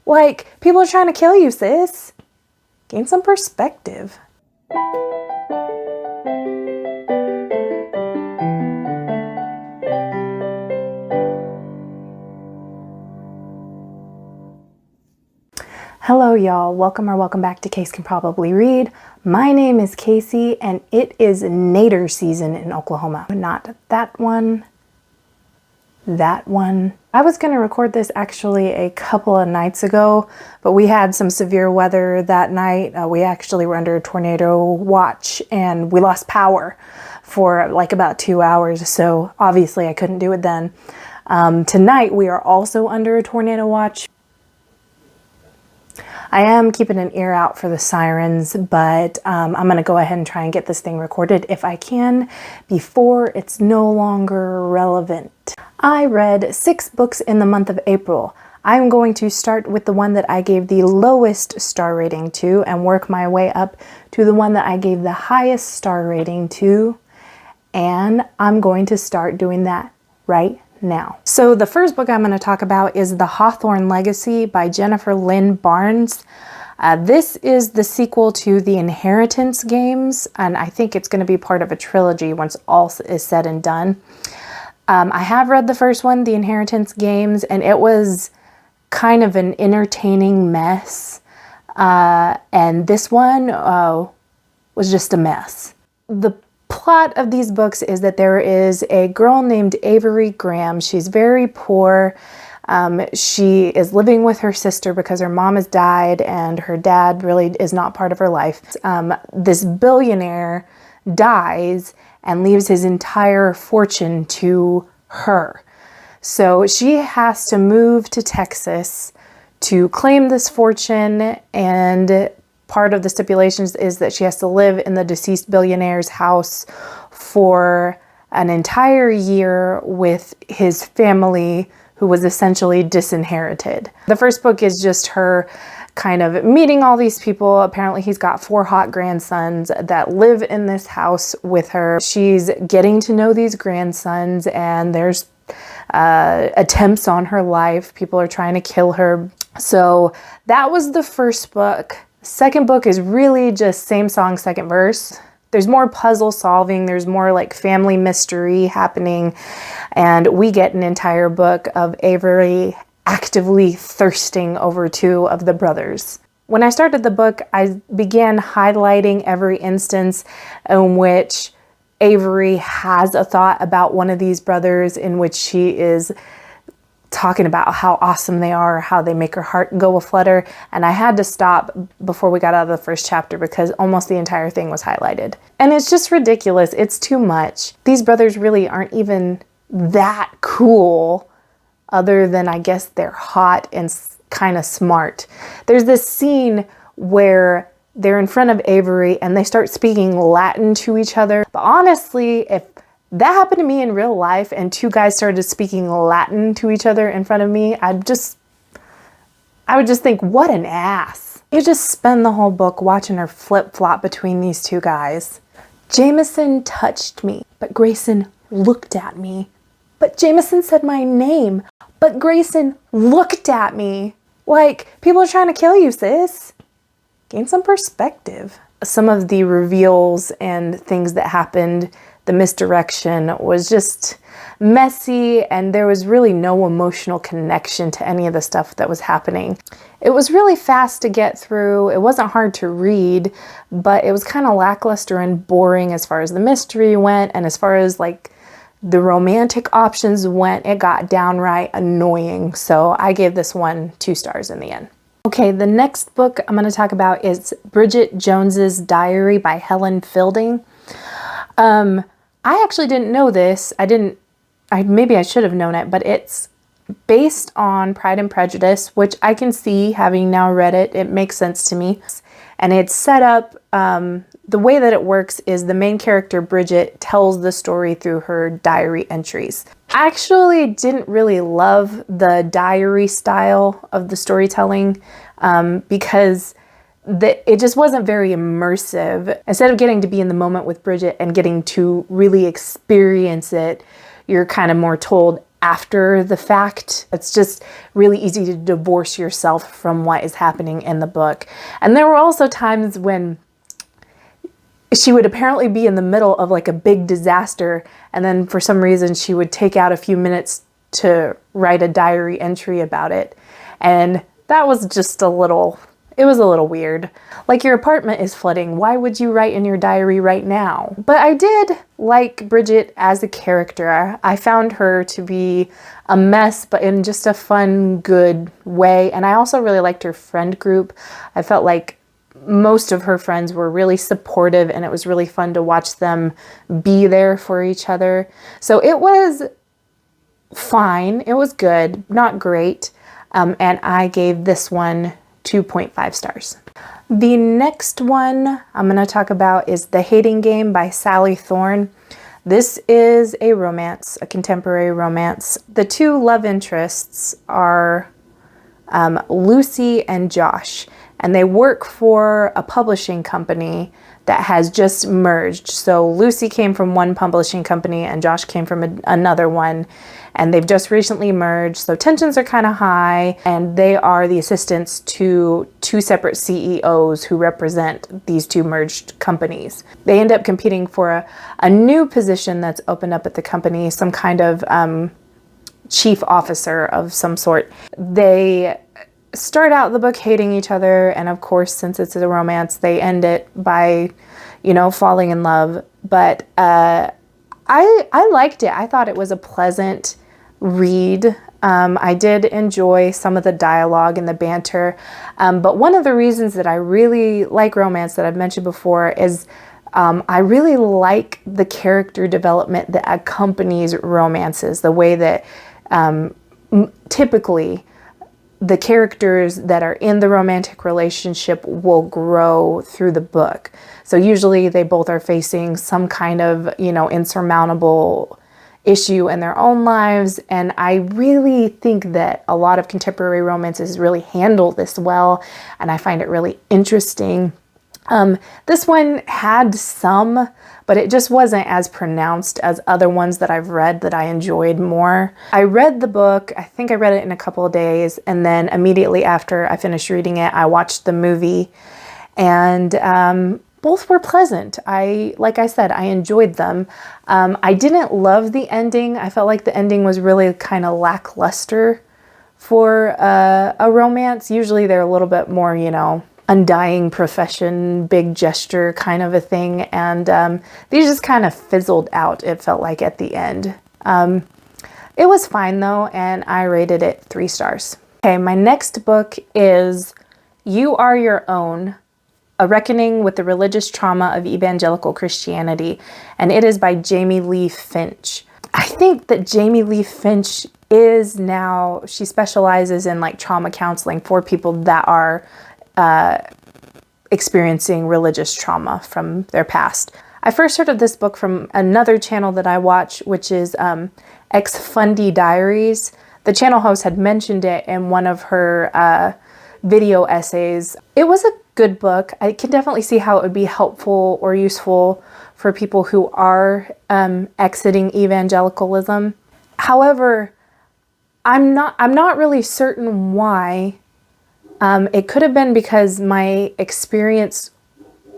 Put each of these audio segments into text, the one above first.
Like, people are trying to kill you, sis. Gain some perspective. Hello, y'all. Welcome back to Case Can Probably Read. My name is Casey, and it is nader season in Oklahoma. Not that one. That one. I was going to record this actually a couple of nights ago, but we had some severe weather that night. We actually were under a tornado watch, and we lost power for like about 2 hours, so obviously I couldn't do it then. Tonight, we are also under a tornado watch. I am keeping an ear out for the sirens, but I'm going to go ahead and try and get this thing recorded if I can before it's no longer relevant. I read 6 books in the month of April. I'm going to start with the one that I gave the lowest star rating to and work my way up to the one that I gave the highest star rating to, and I'm going to start doing that right now. So the first book I'm going to talk about is The Hawthorne Legacy by Jennifer Lynn Barnes. This is the sequel to the Inheritance games, and I think it's going to be part of a trilogy once all is said and done. I have read the first one, the Inheritance games, and it was kind of an entertaining mess. And this one was just a mess. The plot of these books is that there is a girl named Avery Graham. She's very poor. She is living with her sister because her mom has died and her dad really is not part of her life. This billionaire dies and leaves his entire fortune to her. So she has to move to Texas to claim this fortune, and part of the stipulations is that she has to live in the deceased billionaire's house for an entire year with his family, who was essentially disinherited. The first book is just her kind of meeting all these people. Apparently he's got 4 hot grandsons that live in this house with her. She's getting to know these grandsons, and there's attempts on her life. People are trying to kill her. So that was the first book. Second book is really just same song, second verse. There's more puzzle solving. There's more like family mystery happening. And we get an entire book of Avery actively thirsting over 2 of the brothers. When I started the book, I began highlighting every instance in which Avery has a thought about one of these brothers, in which she is talking about how awesome they are, how they make her heart go aflutter. And I had to stop before we got out of the first chapter because almost the entire thing was highlighted. And it's just ridiculous. It's too much. These brothers really aren't even that cool, other than I guess they're hot and kind of smart. There's this scene where they're in front of Avery and they start speaking Latin to each other. But honestly, if that happened to me in real life and 2 guys started speaking Latin to each other in front of me, I would just think, what an ass. You just spend the whole book watching her flip-flop between these 2 guys. Jameson touched me, but Grayson looked at me. But Jameson said my name, but Grayson looked at me. Like, people are trying to kill you, sis. Gain some perspective. Some of the reveals and things that happened, the misdirection was just messy, and there was really no emotional connection to any of the stuff that was happening. It was really fast to get through. It wasn't hard to read, but it was kind of lackluster and boring as far as the mystery went, and as far as like the romantic options went, it got downright annoying. So I gave this one 2 stars in the end. Okay, the next book I'm going to talk about is Bridget Jones's Diary by Helen Fielding. I actually didn't know this. Maybe I should have known it, but it's based on Pride and Prejudice, which I can see, having now read it, it makes sense to me. And it's set up, the way that it works is the main character, Bridget, tells the story through her diary entries. I actually didn't really love the diary style of the storytelling because it just wasn't very immersive. Instead of getting to be in the moment with Bridget and getting to really experience it, you're kind of more told after the fact. It's just really easy to divorce yourself from what is happening in the book. And there were also times when she would apparently be in the middle of like a big disaster, and then for some reason she would take out a few minutes to write a diary entry about it. And that was just it was a little weird. Like, your apartment is flooding. Why would you write in your diary right now? But I did like Bridget as a character. I found her to be a mess, but in just a fun, good way. And I also really liked her friend group. I felt like most of her friends were really supportive, and it was really fun to watch them be there for each other. So it was fine. It was good, not great. And I gave this one 2.5 stars. The next one I'm going to talk about is The Hating Game by Sally Thorne. This is a romance, a contemporary romance. The two love interests are Lucy and Josh, and they work for a publishing company that has just merged. So Lucy came from one publishing company and Josh came from another one, and they've just recently merged. So tensions are kind of high, and they are the assistants to two separate CEOs who represent these two merged companies. They end up competing for a new position that's opened up at the company, some kind of chief officer of some sort. They start out the book hating each other, and of course, since it's a romance, they end it by, falling in love. But I liked it. I thought it was a pleasant read. I did enjoy some of the dialogue and the banter. But one of the reasons that I really like romance that I've mentioned before is I really like the character development that accompanies romances, the way that typically the characters that are in the romantic relationship will grow through the book. So usually they both are facing some kind of, insurmountable issue in their own lives. And I really think that a lot of contemporary romances really handle this well, and I find it really interesting. This one had some, but it just wasn't as pronounced as other ones that I've read that I enjoyed more. I read the book, I think I read it in a couple of days, and then immediately after I finished reading it, I watched the movie, and both were pleasant. Like I said, I enjoyed them. I didn't love the ending. I felt like the ending was really kind of lackluster for a romance. Usually they're a little bit more, undying profession, big gesture kind of a thing. And these just kind of fizzled out, it felt like, at the end. It was fine though, and I rated it 3 stars. Okay, my next book is You Are Your Own, A Reckoning with the Religious Trauma of Evangelical Christianity, and it is by Jamie Lee Finch. I think that Jamie Lee Finch she specializes in like trauma counseling for people that are experiencing religious trauma from their past. I first heard of this book from another channel that I watch, which is Ex-Fundy Diaries. The channel host had mentioned it in one of her video essays. It was a good book. I can definitely see how it would be helpful or useful for people who are exiting evangelicalism. However, I'm not really certain why. It could have been because my experience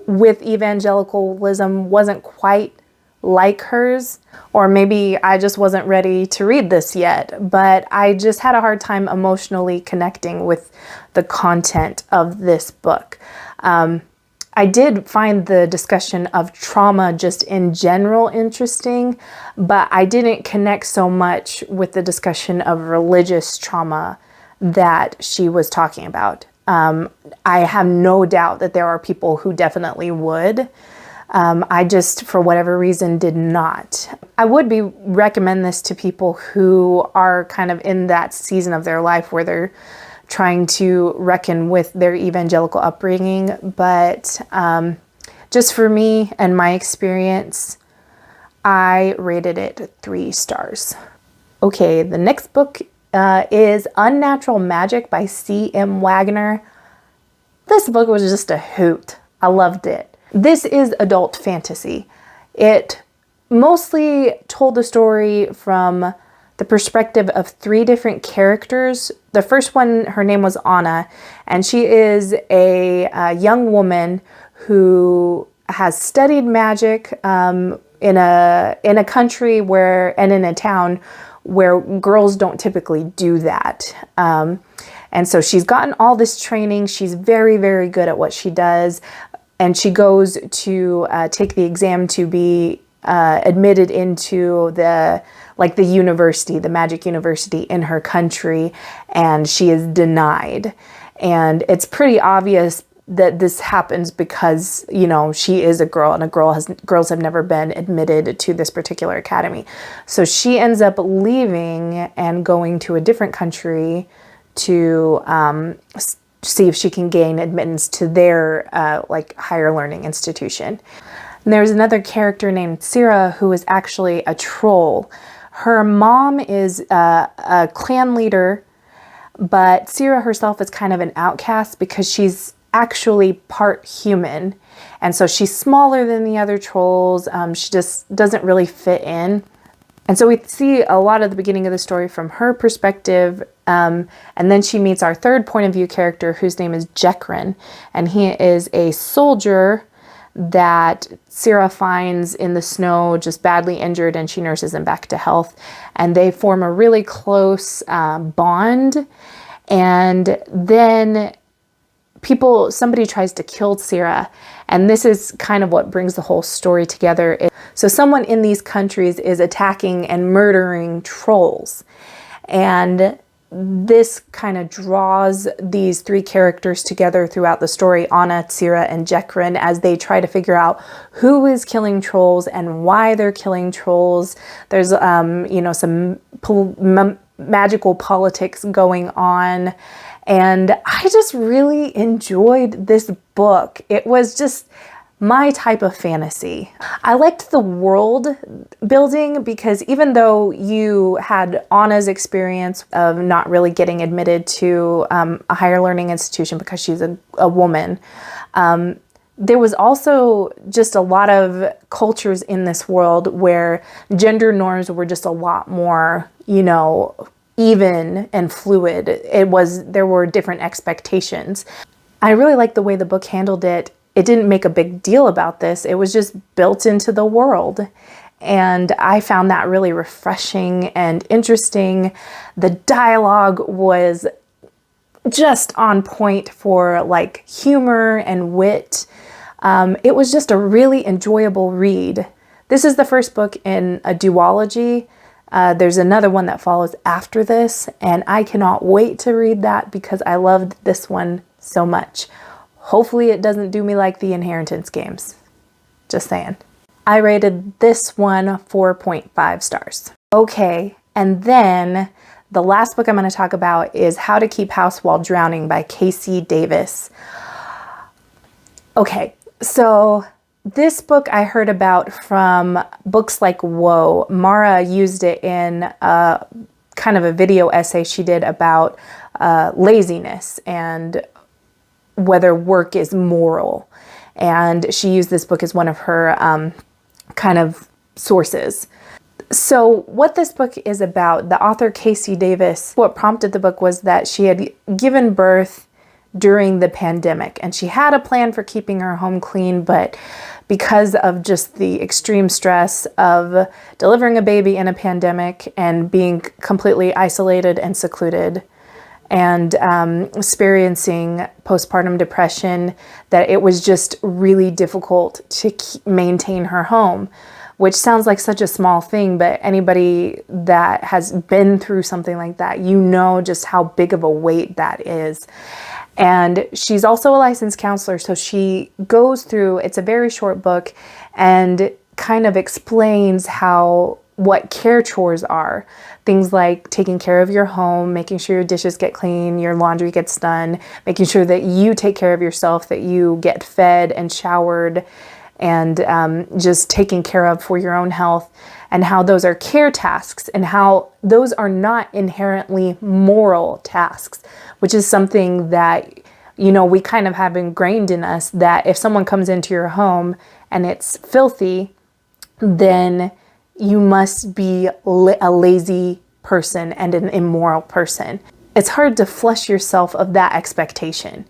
with evangelicalism wasn't quite like hers, or maybe I just wasn't ready to read this yet, but I just had a hard time emotionally connecting with the content of this book. I did find the discussion of trauma just in general interesting, but I didn't connect so much with the discussion of religious trauma that she was talking about. I have no doubt that there are people who definitely would. I just, for whatever reason, did not. I would recommend this to people who are kind of in that season of their life where they're trying to reckon with their evangelical upbringing. But just for me and my experience, I rated it 3 stars. Okay, the next book is Unnatural Magic by C.M. Waggoner. This book was just a hoot. I loved it. This is adult fantasy. It mostly told the story from the perspective of 3 different characters. The first one, her name was Anna, and she is a young woman who has studied magic in a country where, and in a town where girls don't typically do that. And so she's gotten all this training. She's very, very good at what she does. And she goes to take the exam to be admitted into the university, the magic university in her country. And she is denied. And it's pretty obvious that this happens because, you know, she is a girl, and girls have never been admitted to this particular academy. So she ends up leaving and going to a different country to see if she can gain admittance to their higher learning institution. And there's another character named Sira who is actually a troll. Her mom is a clan leader, but Sira herself is kind of an outcast because she's actually part human. And so she's smaller than the other trolls. She just doesn't really fit in. And so we see a lot of the beginning of the story from her perspective. And then she meets our third point of view character, whose name is Jekrin. And he is a soldier that Sira finds in the snow, just badly injured, and she nurses him back to health. And they form a really close bond. And then somebody tries to kill Sira, and this is kind of what brings the whole story together. So someone in these countries is attacking and murdering trolls, and this kind of draws these 3 characters together throughout the story, Anna, Sira, and Jekrin, as they try to figure out who is killing trolls and why they're killing trolls. There's some magical politics going on. And I just really enjoyed this book. It was just my type of fantasy. I liked the world building because even though you had Anna's experience of not really getting admitted to a higher learning institution because she's a woman, there was also just a lot of cultures in this world where gender norms were just a lot more, even and fluid. There were different expectations. I really liked the way the book handled it. It didn't make a big deal about this. It was just built into the world. And I found that really refreshing and interesting. The dialogue was just on point for humor and wit. It was just a really enjoyable read. This is the first book in a duology. There's another one that follows after this, and I cannot wait to read that because I loved this one so much. Hopefully it doesn't do me like the Inheritance games. Just saying. I rated this one 4.5 stars. Okay, and then the last book I'm going to talk about is How to Keep House While Drowning by Casey Davis. Okay, so this book I heard about from Books Like Whoa. Mara used it in kind of a video essay she did about laziness and whether work is moral. And she used this book as one of her kind of sources. So what this book is about, the author Casey Davis, what prompted the book was that she had given birth during the pandemic, and she had a plan for keeping her home clean, but because of just the extreme stress of delivering a baby in a pandemic and being completely isolated and secluded and experiencing postpartum depression, that it was just really difficult to maintain her home, which sounds like such a small thing, but anybody that has been through something like that, you know just how big of a weight that is. And she's also a licensed counselor, so she goes through, it's a very short book, and kind of explains what care chores are. Things like taking care of your home, making sure your dishes get clean, your laundry gets done, making sure that you take care of yourself, that you get fed and showered, and just taking care of for your own health, and how those are care tasks and how those are not inherently moral tasks, which is something that, we kind of have ingrained in us, that if someone comes into your home and it's filthy, then you must be a lazy person and an immoral person. It's hard to flush yourself of that expectation.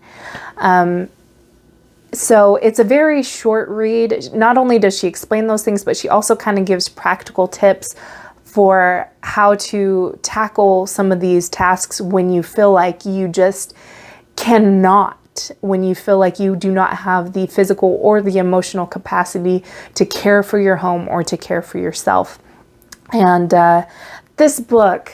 So it's a very short read. Not only does she explain those things, but she also kind of gives practical tips for how to tackle some of these tasks when you feel like you just cannot, when you feel like you do not have the physical or the emotional capacity to care for your home or to care for yourself. And this book,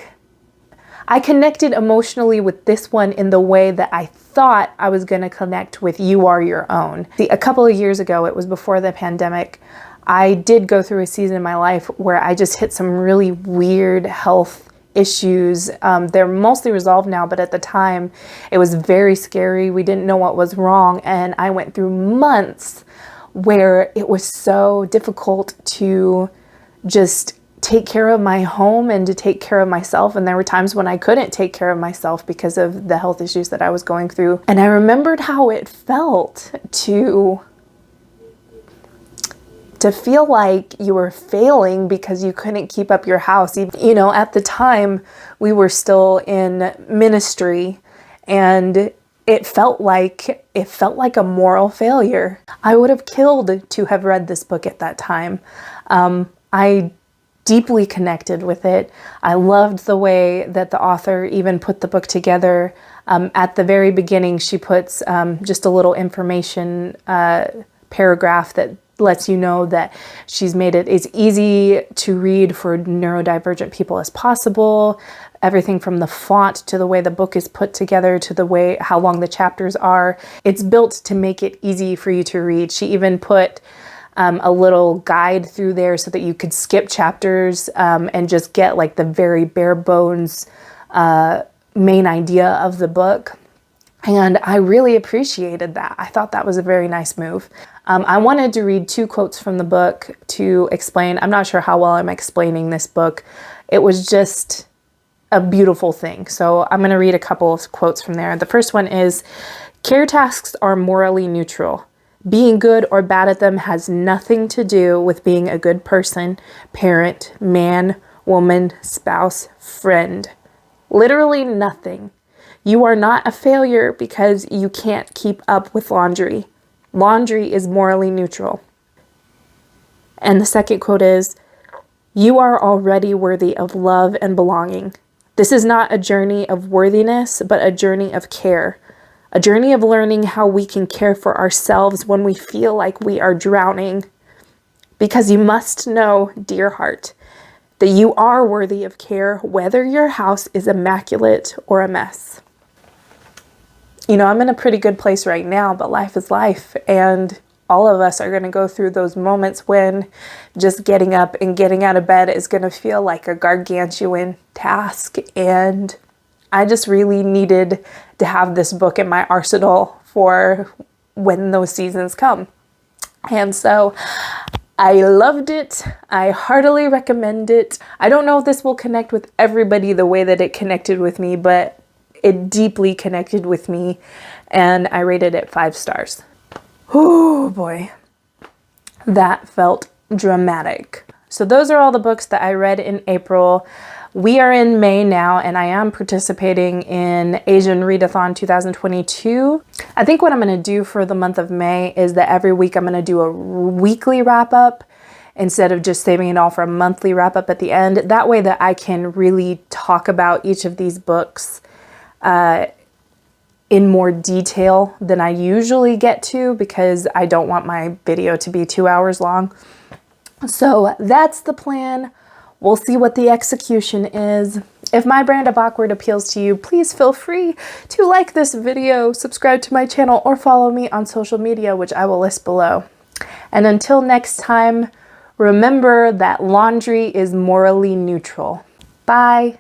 I connected emotionally with this one in the way that I thought I was going to connect with You Are Your Own. See, a couple of years ago, it was before the pandemic, I did go through a season in my life where I just hit some really weird health issues. They're mostly resolved now, but at the time it was very scary. We didn't know what was wrong. And I went through months where it was so difficult to just take care of my home and to take care of myself. And there were times when I couldn't take care of myself because of the health issues that I was going through. And I remembered how it felt to feel like you were failing because you couldn't keep up your house. You know, at the time we were still in ministry, and it felt like a moral failure. I would have killed to have read this book at that time. I deeply connected with it. I loved the way that the author even put the book together. At the very beginning, she puts just a little information paragraph that lets you know that she's made it as easy to read for neurodivergent people as possible. Everything from the font to the way the book is put together to the way how long the chapters are. It's built to make it easy for you to read. She even put a little guide through there so that you could skip chapters and just get like the very bare bones main idea of the book. And I really appreciated that. I thought that was a very nice move. I wanted to read 2 quotes from the book to explain. I'm not sure how well I'm explaining this book. It was just a beautiful thing. So I'm going to read a couple of quotes from there. The first one is, "Care tasks are morally neutral. Being good or bad at them has nothing to do with being a good person, parent, man, woman, spouse, friend. Literally nothing. You are not a failure because you can't keep up with laundry. Laundry is morally neutral." And the second quote is, "You are already worthy of love and belonging. This is not a journey of worthiness, but a journey of care. A journey of learning how we can care for ourselves when we feel like we are drowning. Because you must know, dear heart, that you are worthy of care, whether your house is immaculate or a mess." You know, I'm in a pretty good place right now, but life is life. And all of us are going to go through those moments when just getting up and getting out of bed is going to feel like a gargantuan task. And I just really needed to have this book in my arsenal for when those seasons come. And so I loved it. I heartily recommend it. I don't know if this will connect with everybody the way that it connected with me, but it deeply connected with me, and I rated it 5 stars. Oh boy, that felt dramatic. So those are all the books that I read in April. We are in May now, and I am participating in Asian Readathon 2022. I think what I'm going to do for the month of May is that every week I'm going to do a weekly wrap up instead of just saving it all for a monthly wrap up at the end. That way that I can really talk about each of these books in more detail than I usually get to, because I don't want my video to be 2 hours long. So that's the plan. We'll see what the execution is. If my brand of awkward appeals to you, please feel free to like this video, subscribe to my channel, or follow me on social media, which I will list below. And until next time, remember that laundry is morally neutral. Bye.